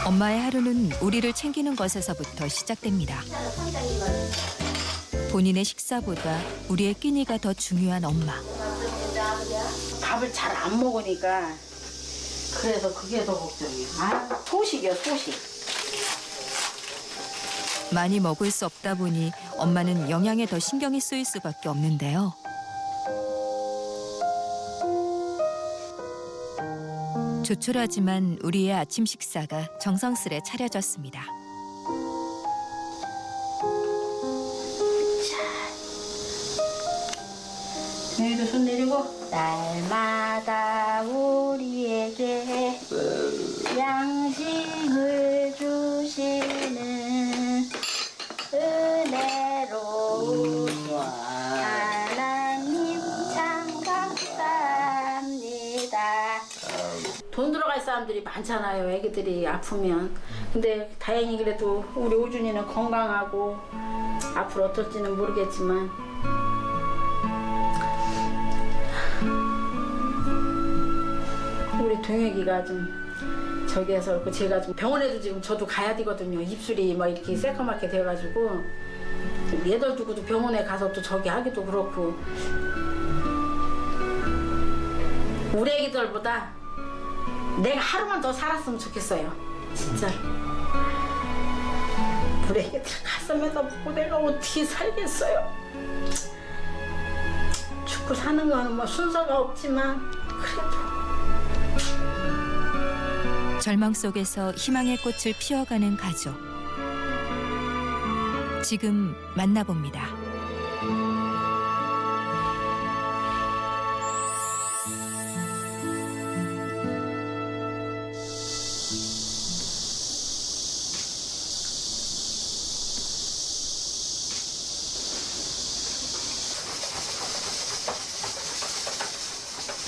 엄마의 하루는 우리를 챙기는 것에서부터 시작됩니다. 본인의 식사보다 우리의 끼니가 더 중요한 엄마. 밥을 잘 안 먹으니까 그래서 그게 더 걱정이야. 아, 소식이야, 소식. 많이 먹을 수 없다 보니 엄마는 영양에 더 신경이 쓰일 수밖에 없는데요. 조촐하지만 우리의 아침 식사가 정성스레 차려졌습니다. 여기도 손 내리고. 날마다 우리에게 양식을 주시는 은혜로운 하나님 참 감사합니다. 돈 들어갈 사람들이 많잖아요. 애기들이 아프면. 근데 다행히 그래도 우리 오준이는 건강하고 앞으로 어떨지는 모르겠지만 우리 동혁이가 좀 저기에서 그렇고 제가 좀 병원에도 지금 저도 가야 되거든요. 입술이 막 이렇게 새까맣게 돼가지고 얘들 두고도 병원에 가서 또 저기 하기도 그렇고 우리 애기들보다 내가 하루만 더 살았으면 좋겠어요. 진짜. 우리 애기들 가슴에다 묻고 내가 어떻게 살겠어요. 죽고 사는 거는 뭐 순서가 없지만 그래도 절망 속에서 희망의 꽃을 피워가는 가족. 지금 만나봅니다.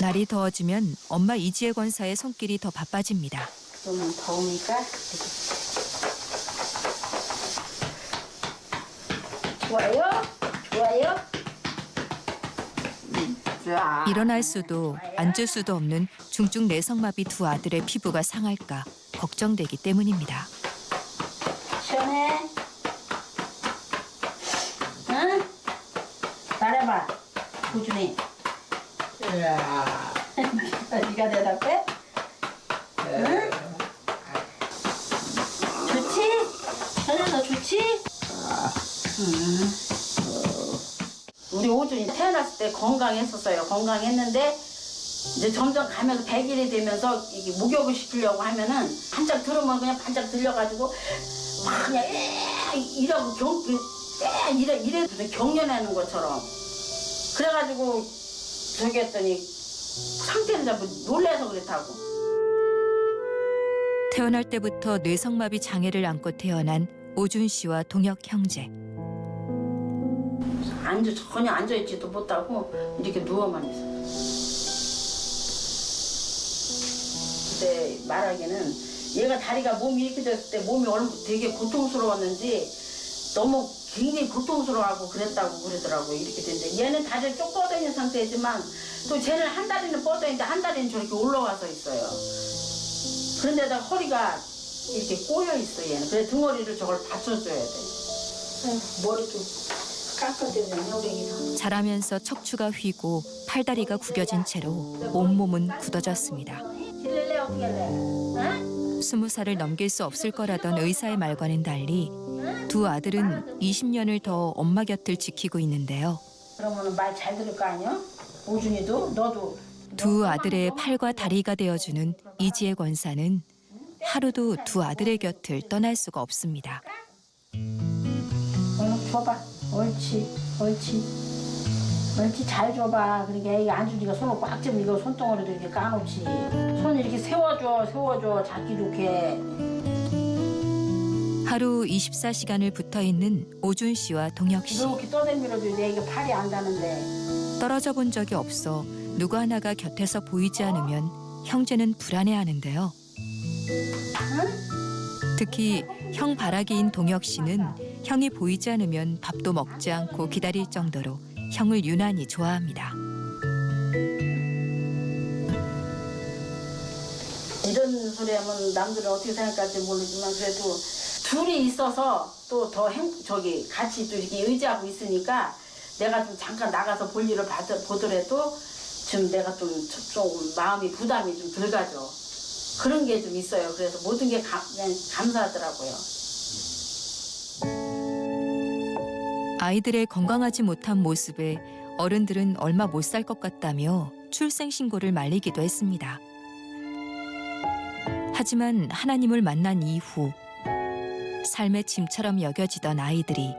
날이 더워지면 엄마 이지혜 권사의 손길이 더 바빠집니다. 너무 더우니까 좋아요? 좋아요? 좋아. 일어날 수도 앉을 수도 없는 중증 내성마비 두 아들의 피부가 상할까 걱정되기 때문입니다. 시원해? 응? 말해봐, 고준이. 네가 대답해? 응? 좋지? 현아 너 좋지? 우리 오준이 태어났을 때 건강했었어요. 건강했는데 이제 점점 가면서 100일이 되면서 이게 목욕을 시키려고 하면은 반짝 들으면 그냥 반짝 들려가지고 막 그냥 이러고 이래 경련하는 것처럼 그래가지고 저기 했더니 상태를 잡고 놀래서 그랬다고. 태어날 때부터 뇌성마비 장애를 안고 태어난 오준 씨와 동혁 형제. 전혀 앉아있지도 못하고 이렇게 누워만 있어. 그때 말하기는 얘가 다리가 몸이 이렇게 됐을 때 몸이 되게 고통스러웠는지 너무 굉장히 고통스러워하고 그랬다고 그러더라고요. 이렇게 됐는데 얘는 다리를 쭉 뻗어있는 상태지만 또 쟤는 한 다리는 뻗어있는데 한 다리는 저렇게 올라와서 있어요. 그런데다가 허리가 이렇게 꼬여있어 얘는. 그래서 등허리를 저걸 받쳐줘야 돼. 머리도 깎아대면 우리 자라면서 척추가 휘고 팔다리가 구겨진 채로 온몸은 굳어졌습니다. 질릴래 어떻게 할래? 응? 20살을 넘길 수 없을 거라던 의사의 말과는 달리 두 아들은 20년을 더 엄마 곁을 지키고 있는데요. 그러면 말 잘 들을 거 아니야? 오준이도 너도. 두 아들의 팔과 다리가 되어주는 이지혜 권사는 하루도 두 아들의 곁을 떠날 수가 없습니다. 줘봐. 옳지, 옳지. 옳지, 잘 줘봐. 그러니까 애가 안 주니까 손을 꽉 잡으면 이거 손덩어리도 이렇게 까놓지. 손 이렇게 세워줘. 잡기 좋게. 하루 24시간을 붙어있는 오준 씨와 동혁 씨. 이렇게 떠다니면도 내 이게 팔이 안 가는데. 떨어져 본 적이 없어 누구 하나가 곁에서 보이지 않으면 형제는 불안해하는데요. 특히 형 바라기인 동혁 씨는 형이 보이지 않으면 밥도 먹지 않고 기다릴 정도로 형을 유난히 좋아합니다. 이런 소리 하면 남들은 어떻게 생각할지 모르지만 그래도 둘이 있어서 또 더 같이 또 이렇게 의지하고 있으니까 내가 좀 잠깐 나가서 볼 일을 보더라도 좀 내가 좀 마음이 부담이 좀 덜 가죠. 그런 게 좀 있어요. 그래서 모든 게 그냥 감사하더라고요. 아이들의 건강하지 못한 모습에 어른들은 얼마 못 살 것 같다며 출생신고를 말리기도 했습니다. 하지만 하나님을 만난 이후 삶의 짐처럼 여겨지던 아이들이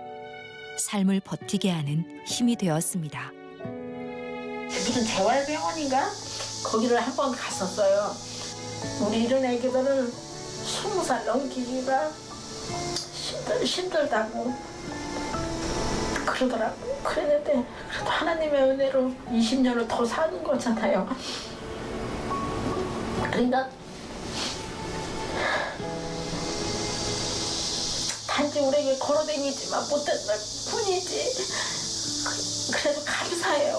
삶을 버티게 하는 힘이 되었습니다. 무슨 재활병원인가? 거기를 한 번 갔었어요. 우리 이런 애기들은 20살 넘기기가 힘들다고 그러더라고. 그랬는데 그래도 하나님의 은혜로 20년을 더 사는 거잖아요. 그러니까 단지 우리에게 걸어다니지만 못했을 뿐이지. 그래도 감사해요.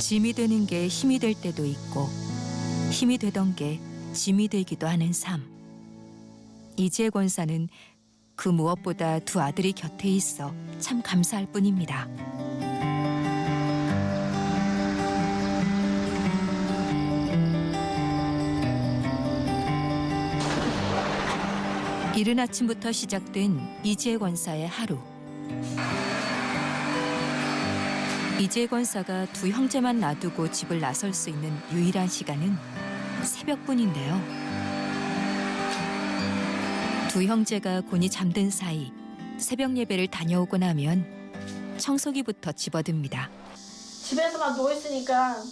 짐이 되는 게 힘이 될 때도 있고 힘이 되던 게 짐이 되기도 하는 삶. 이지혜 권사는 그 무엇보다 두 아들이 곁에 있어 참 감사할 뿐입니다. 이른 아침부터 시작된 이지혜 권사의 하루. 이지혜 권사가 두 형제만 놔두고 집을 나설 수 있는 유일한 시간은 새벽뿐인데요. 두 형제가 곤히 잠든 사이 새벽 예배를 다녀오고 나면 청소기부터 집어듭니다. 집에서만 누워있으니까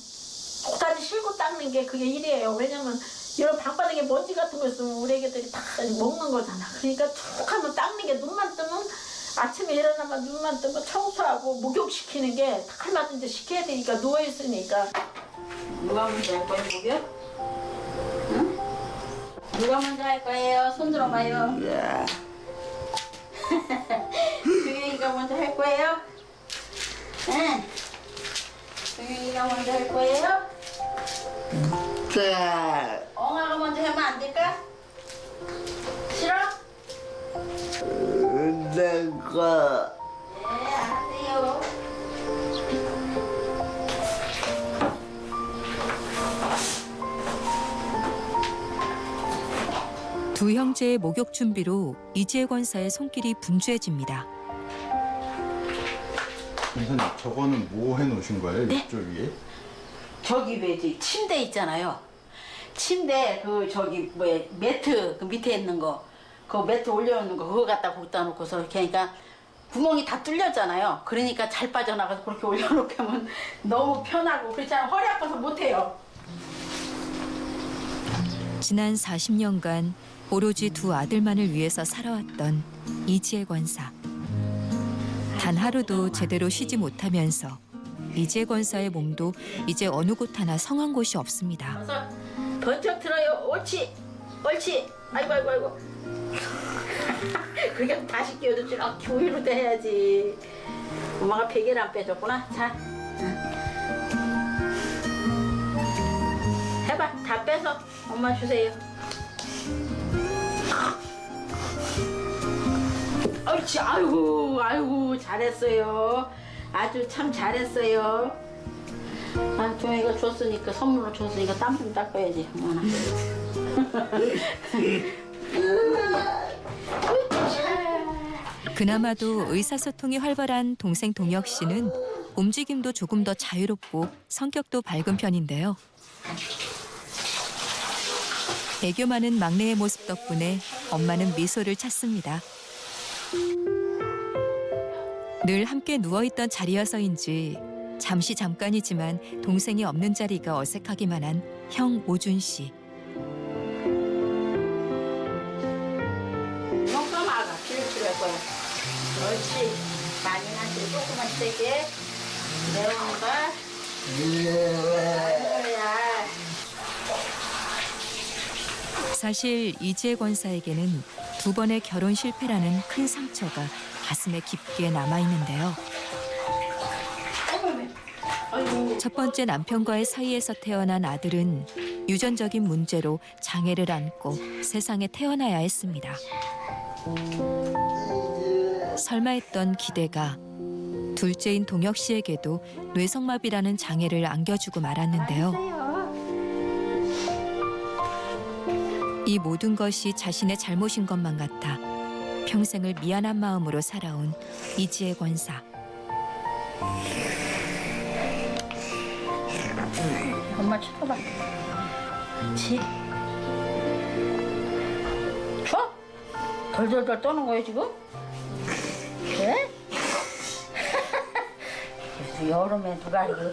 고다리 싣고 닦는 게 그게 일이에요. 왜냐면 이런 방바닥에 먼지 같은 거 있으면 우리 애기들이 다 먹는 거잖아. 그러니까 툭 하면 닦는 게 눈만 뜨면 아침에 일어나면 눈만 뜨면 청소하고 목욕시키는 게 얼마든지 시켜야 되니까 누워있으니까. 누가 먼저 할 거예요, 목욕? 응? 누가 먼저 할 거예요? 손 들어봐요. 동영이가 먼저 할 거예요? 응. 동영이가 먼저 할 거예요? 엉아가 먼저 하면 안 될까? 싫어? 내가 네, 알았어요. 두 형제의 목욕 준비로 이지혜 권사의 손길이 분주해집니다. 선생님, 저거는 뭐 해놓으신 거예요? 네? 이쪽 위에? 저기 왜지 침대 있잖아요. 침대 그 저기 뭐야 매트 그 밑에 있는 거, 그 매트 올려놓는 거 그거 갖다 거기다 놓고서 이렇게 하니까 구멍이 다 뚫렸잖아요. 그러니까 잘 빠져나가서 그렇게 올려놓게 하면 너무 편하고 그렇잖아요. 허리 아파서 못해요. 지난 40년간 오로지 두 아들만을 위해서 살아왔던 이지혜 권사. 단 하루도 제대로 쉬지 못하면서 이지혜 권사의 몸도 이제 어느 곳 하나 성한 곳이 없습니다. 어서 번쩍 들어요. 옳지, 옳지. 아이고 아이고 아이고. 그렇게 다시 끼워도 이렇게 위로 해야지. 엄마가 베개를 안 빼줬구나. 자, 해봐. 다 빼서 엄마 주세요. 옳지. 아이고 아이고 잘했어요. 아주 참 잘했어요. 아, 동이가 줬으니까 선물로 줬으니까 땀 좀 닦아야지. 엄마나. 그나마도 의사소통이 활발한 동생 동혁 씨는 움직임도 조금 더 자유롭고 성격도 밝은 편인데요. 애교 많은 막내의 모습 덕분에 엄마는 미소를 찾습니다. 늘 함께 누워있던 자리여서인지 잠깐이지만 동생이 없는 자리가 어색하기만 한 형 오준 씨. 이만큼 아가 필요할 거야. 그렇지. 많이 나지. 조금만 세게. 매운 거. 아니야. 사실 이지혜 권사에게는 두 번의 결혼 실패라는 큰 상처가 가슴에 깊게 남아있는데요. 아이고. 첫 번째 남편과의 사이에서 태어난 아들은 유전적인 문제로 장애를 안고 세상에 태어나야 했습니다. 설마 했던 기대가 둘째인 동혁 씨에게도 뇌성마비라는 장애를 안겨주고 말았는데요. 이 모든 것이 자신의 잘못인 것만 같아 평생을 미안한 마음으로 살아온 이지혜 권사. 엄마 쳐봐. 그렇지. 쳐? 덜덜덜 떠는 거예요 지금? 그래? 여름에 누가 이거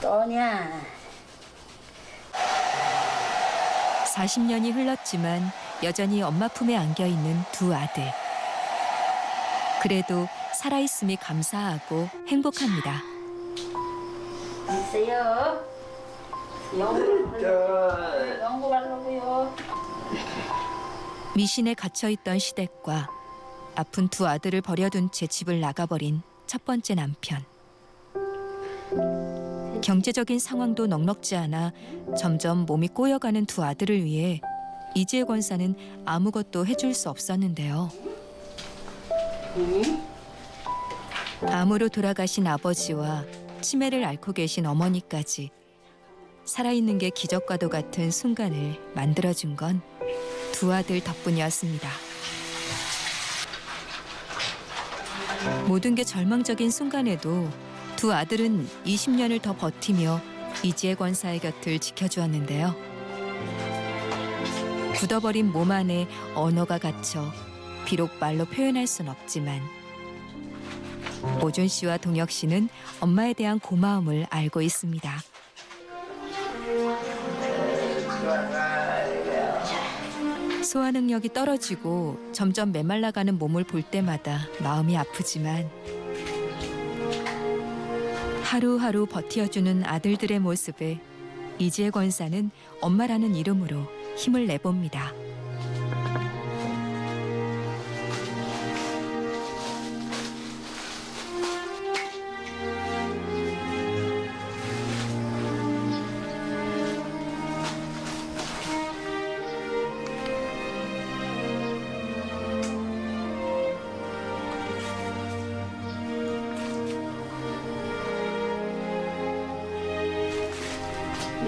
떠냐? 40년이 흘렀지만 여전히 엄마 품에 안겨있는 두 아들. 그래도 살아있음이 감사하고 행복합니다. 있어요. 연구 가려고요. 미신에 갇혀있던 시댁과 아픈 두 아들을 버려둔 채 집을 나가버린 첫 번째 남편. 경제적인 상황도 넉넉지 않아 점점 몸이 꼬여가는 두 아들을 위해 이지혜 권사는 아무것도 해줄 수 없었는데요. 암으로 돌아가신 아버지와 치매를 앓고 계신 어머니까지 살아있는 게 기적과도 같은 순간을 만들어준 건 두 아들 덕분이었습니다. 모든 게 절망적인 순간에도 두 아들은 20년을 더 버티며 이지혜 권사의 곁을 지켜주었는데요. 굳어버린 몸 안에 언어가 갇혀 비록 말로 표현할 순 없지만 오준 씨와 동혁 씨는 엄마에 대한 고마움을 알고 있습니다. 소화 능력이 떨어지고 점점 메말라가는 몸을 볼 때마다 마음이 아프지만 하루하루 버텨주는 아들들의 모습에 이지혜 권사는 엄마라는 이름으로 힘을 내봅니다.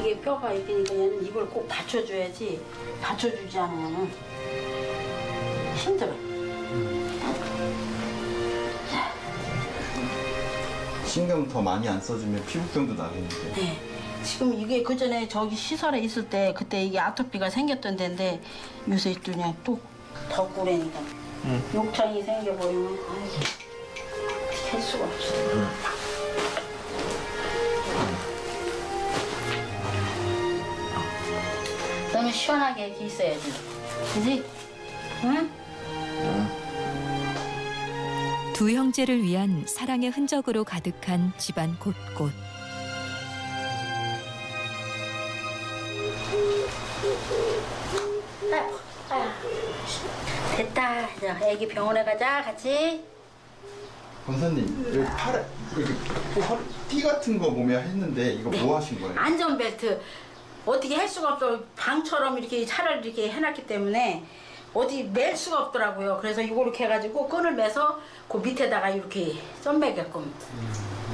이게 뼈가 있으니까 얘는 이걸 꼭 받쳐줘야지. 받쳐주지 않으면 힘들어. 신경 더 많이 안 써주면 피부병도 나겠는데. 네. 지금 이게 그 전에 저기 시설에 있을 때 그때 이게 아토피가 생겼던 데인데 요새 또 그냥 또 덥고 그러니까 욕창이 생겨버리면 아이고 할 수가 없어. 너무 시원하게 이렇게 있어야지. 그지? 응? 두 형제를 위한 사랑의 흔적으로 가득한 집안 곳곳. 됐다. 이제 애기 병원에 가자. 같이. 권사님, 여기 팔에 이렇게 띠 같은 거 몸에 했는데 이거 뭐 하신 거예요? 안전벨트. 어떻게 할 수가 없어. 방처럼 이렇게 차를 이렇게 해놨기 때문에 어디 맬 수가 없더라고요. 그래서 이거 이렇게 해가지고 끈을 매서 그 밑에다가 이렇게 썸매게끔.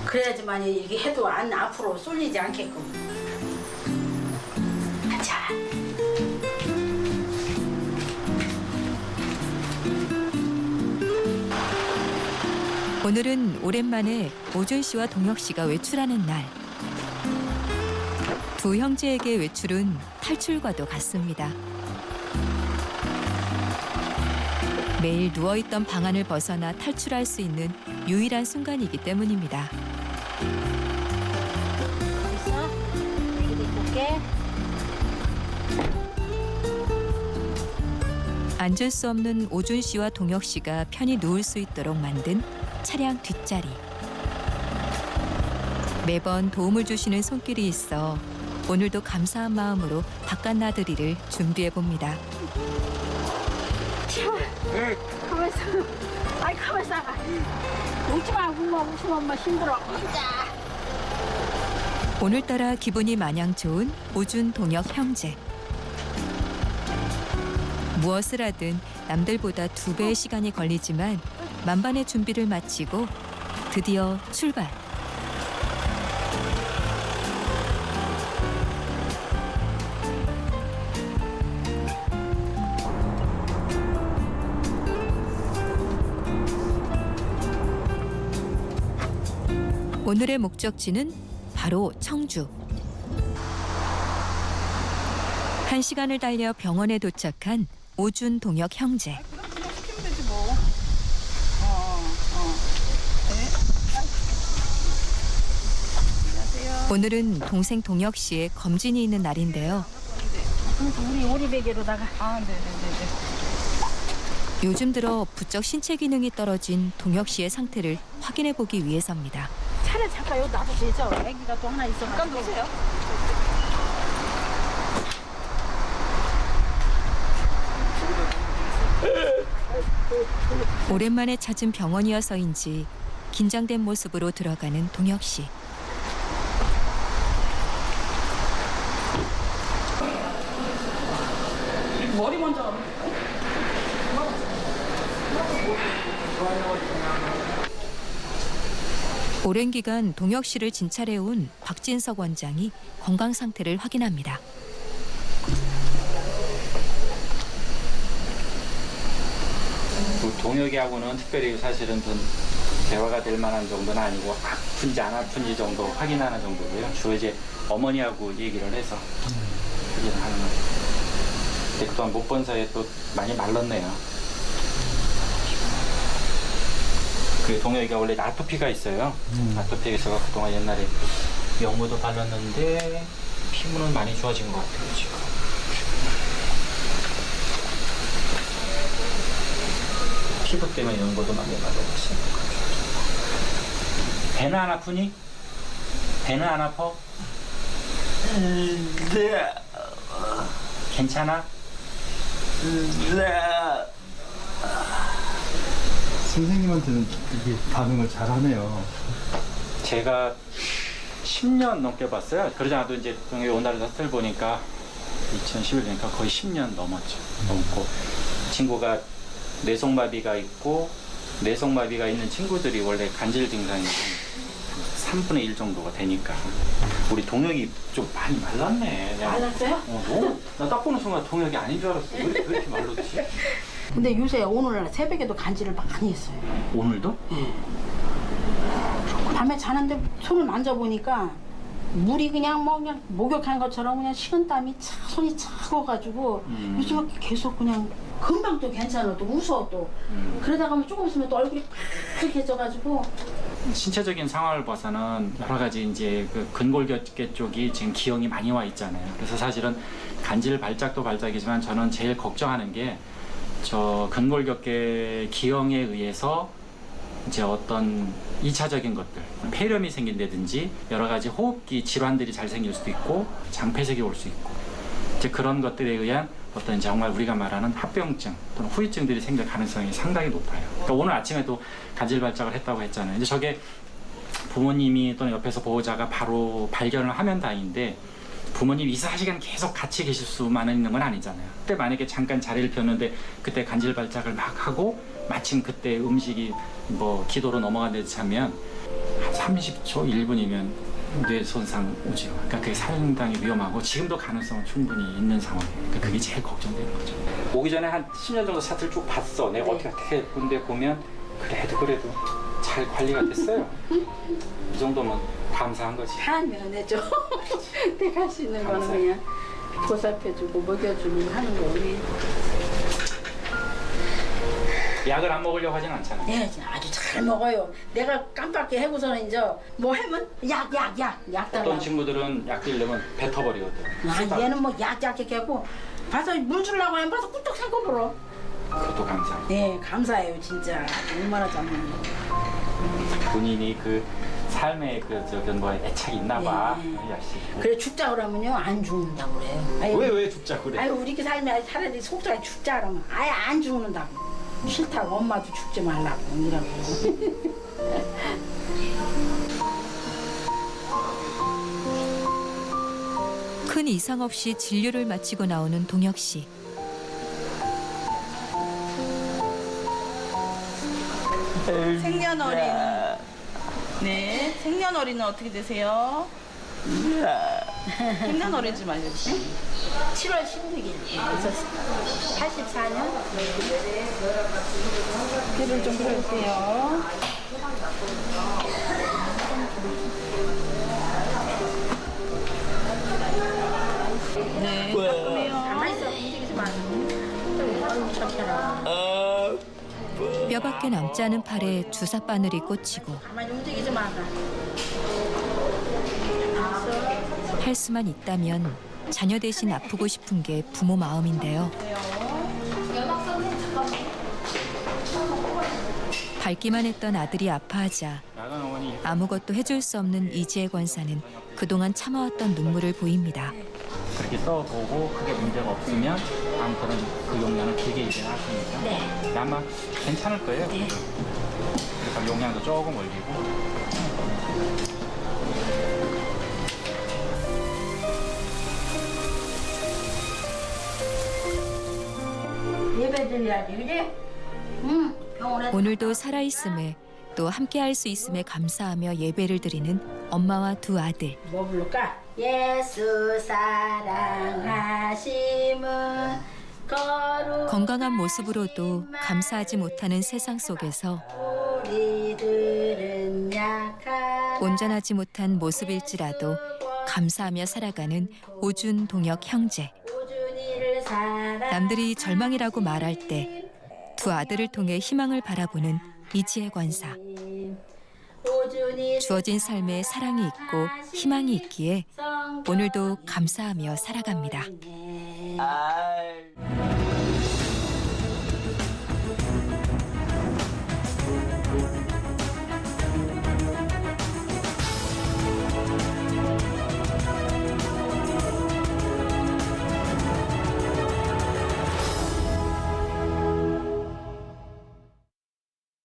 그래야지만 이렇게 해도 안 앞으로 쏠리지 않게끔. 자. 오늘은 오랜만에 오준 씨와 동혁 씨가 외출하는 날. 두 형제에게 외출은 탈출과도 같습니다. 매일 누워있던 방안을 벗어나 탈출할 수 있는 유일한 순간이기 때문입니다. 있어? 애기도 입고 올게. 앉을 수 없는 오준 씨와 동혁 씨가 편히 누울 수 있도록 만든 차량 뒷자리. 매번 도움을 주시는 손길이 있어 오늘도 감사한 마음으로 바깥 나들이를 준비해 봅니다. 가만 있어. 아이 가만 있어. 웃지 마. 웃으면 엄마 힘들어. 자. 오늘따라 기분이 마냥 좋은 오준 동혁 형제. 무엇을 하든 남들보다 2배의 시간이 걸리지만 만반의 준비를 마치고 드디어 출발. 오늘의 목적지는 바로 청주. 1시간을 달려 병원에 도착한 오준 동혁 형제. 오늘은 동생 동혁 씨의 검진이 있는 날인데요. 우리 오리베개로다가. 요즘 들어 부쩍 신체 기능이 떨어진 동혁 씨의 상태를 확인해 보기 위해서입니다. 차를 잠깐 여기 놔도 되죠? 아기가 또 하나 있어가지고. 잠깐 놓으세요. 오랜만에 찾은 병원이어서인지 긴장된 모습으로 들어가는 동혁 씨. 머리 먼저 가면 오랜 기간 동혁 씨를 진찰해온 박진석 원장이 건강 상태를 확인합니다. 동혁이하고는 특별히 사실은 좀 대화가 될 만한 정도는 아니고 아픈지 안 아픈지 정도 확인하는 정도고요. 주로 이제 어머니하고 얘기를 해서 확인을 하는 거죠. 근데 그동안 못 본 사이에 또 많이 말랐네요. 그 동혁이가 원래 아토피가 있어요. 아토피가 있어서 그동안 옛날에 연고도 발랐는데 피부는 많이 좋아진 것 같아요, 지금. 피부 때문에 연고도 많이 발라봤으니까. 배는 안 아프니? 배는 안 아파? 네. 괜찮아? 네. 선생님한테는 이게 반응을 잘하네요. 제가 10년 넘게 봤어요. 그러지 않아도 이제 오늘날 사슬 보니까 2011년이니까 거의 10년 넘었죠. 넘고 친구가 뇌성마비가 있고 뇌성마비가 있는 친구들이 원래 간질 증상이 3분의 1 정도가 되니까 우리 동혁이 좀 많이 말랐네. 말랐어요? 나 딱 보는 순간 동혁이 아닌 줄 알았어. 왜 이렇게 말랐지? 근데 요새 오늘 새벽에도 간질을 많이 했어요. 오늘도? 밤에 자는데 손을 만져보니까 물이 그냥 뭐 그냥 목욕한 것처럼 그냥 식은땀이 손이 차가워가지고 요즘은 계속 그냥 금방 또 괜찮아 또 웃어 또 그러다가 뭐 조금 있으면 또 얼굴이 빨개져가지고 신체적인 상황을 봐서는 여러 가지 이제 그 근골격계 쪽이 지금 기형이 많이 와 있잖아요. 그래서 사실은 간질 발작도 발작이지만 저는 제일 걱정하는 게 저 근골격계 기형에 의해서 이제 어떤 2차적인 것들, 폐렴이 생긴다든지 여러 가지 호흡기 질환들이 잘 생길 수도 있고 장폐색이 올 수 있고 이제 그런 것들에 의한 어떤 정말 우리가 말하는 합병증 또는 후유증들이 생길 가능성이 상당히 높아요. 그러니까 오늘 아침에도 간질 발작을 했다고 했잖아요. 이제 저게 부모님이 또는 옆에서 보호자가 바로 발견을 하면 다행인데 부모님이 24시간 계속 같이 계실 수만 있는 건 아니잖아요. 그때 만약에 잠깐 자리를 비웠는데 그때 간질 발작을 막 하고 마침 그때 음식이 뭐 기도로 넘어간 데 차면 한 30초, 1분이면 뇌 손상 오죠. 그러니까 그게 상당히 위험하고 지금도 가능성은 충분히 있는 상황이에요. 그러니까 그게 제일 걱정되는 거죠. 오기 전에 한 10년 정도 사슬 쭉 봤어. 내가 어떻게 했는데 보면 그래도 잘 관리가 됐어요. 이 정도면 감사한 거지. 하면 해줘. 내가 할 수 있는 거는 감사해. 그냥 보살펴주고 먹여주고 하는 거 우리. 약을 안 먹으려고 하진 않잖아요. 네, 아주 잘 먹어요. 내가 깜빡이 해고서는 이제 뭐 하면 약 달라고. 어떤 친구들은 약 드리려면 뱉어버리거든. 아, 얘는 뭐 약 이렇게 하고 봐서 물 주려고 하면 봐서 꿀떡 삼고 불어. 그것도 감사해요. 네, 감사해요 진짜. 얼마나 잘먹는 본인이 그 삶에 그 저기 뭐 애착이 있나 봐. 네. 역시. 그래 죽자 그러면요 안 죽는다고 그래요. 아유, 왜 죽자 그래? 아유 우리 삶에 차라리 속상해 죽자 그러면 아예 안 죽는다고. 싫다고 엄마도 죽지 말라고 이라고. 큰 이상 없이 진료를 마치고 나오는 동혁 씨. 생년월일. 네, 생년월일은 어떻게 되세요? 생년월일 좀 알려주세요. 7월 16일. 그래서 84년. 배를 좀 풀어주세요. 네, 따끔해요. 가만히 있어. 움직이지 마. 아유, 착해라. 뼈밖에 남지 않은 팔에 주사 바늘이 꽂히고 가만히 움직이지 마. 할 수만 있다면 자녀 대신 아프고 싶은 게 부모 마음인데요. 밟기만 했던 아들이 아파하자 야간 어머니 아무것도 해줄 수 없는 이지혜 권사는 그동안 참아왔던 눈물을 보입니다. 그렇게 써보고 크게 문제가 없으면 다음부터는 그 용량을 길게 이제할 테니까 네. 아마 괜찮을 거예요. 네. 그러니까 용량도 조금 올리고. 예배 드려야지, 그지? 응, 병원에. 오늘도 살아있음에 또 함께할 수 있음에 감사하며 예배를 드리는 엄마와 두 아들. 뭐 부를까? 예수 사랑하심은 거룩 건강한 모습으로도 감사하지 못하는 세상 속에서 우리들은 약한 온전하지 못한 모습일지라도 감사하며 살아가는 오준 동혁 형제. 우준이를 사랑 남들이 절망이라고 말할 때 두 아들을 통해 희망을 바라보는 이지혜 권사. 우준이 주어진 삶에 사랑이 있고 희망이 있기에 오늘도 감사하며 살아갑니다. 아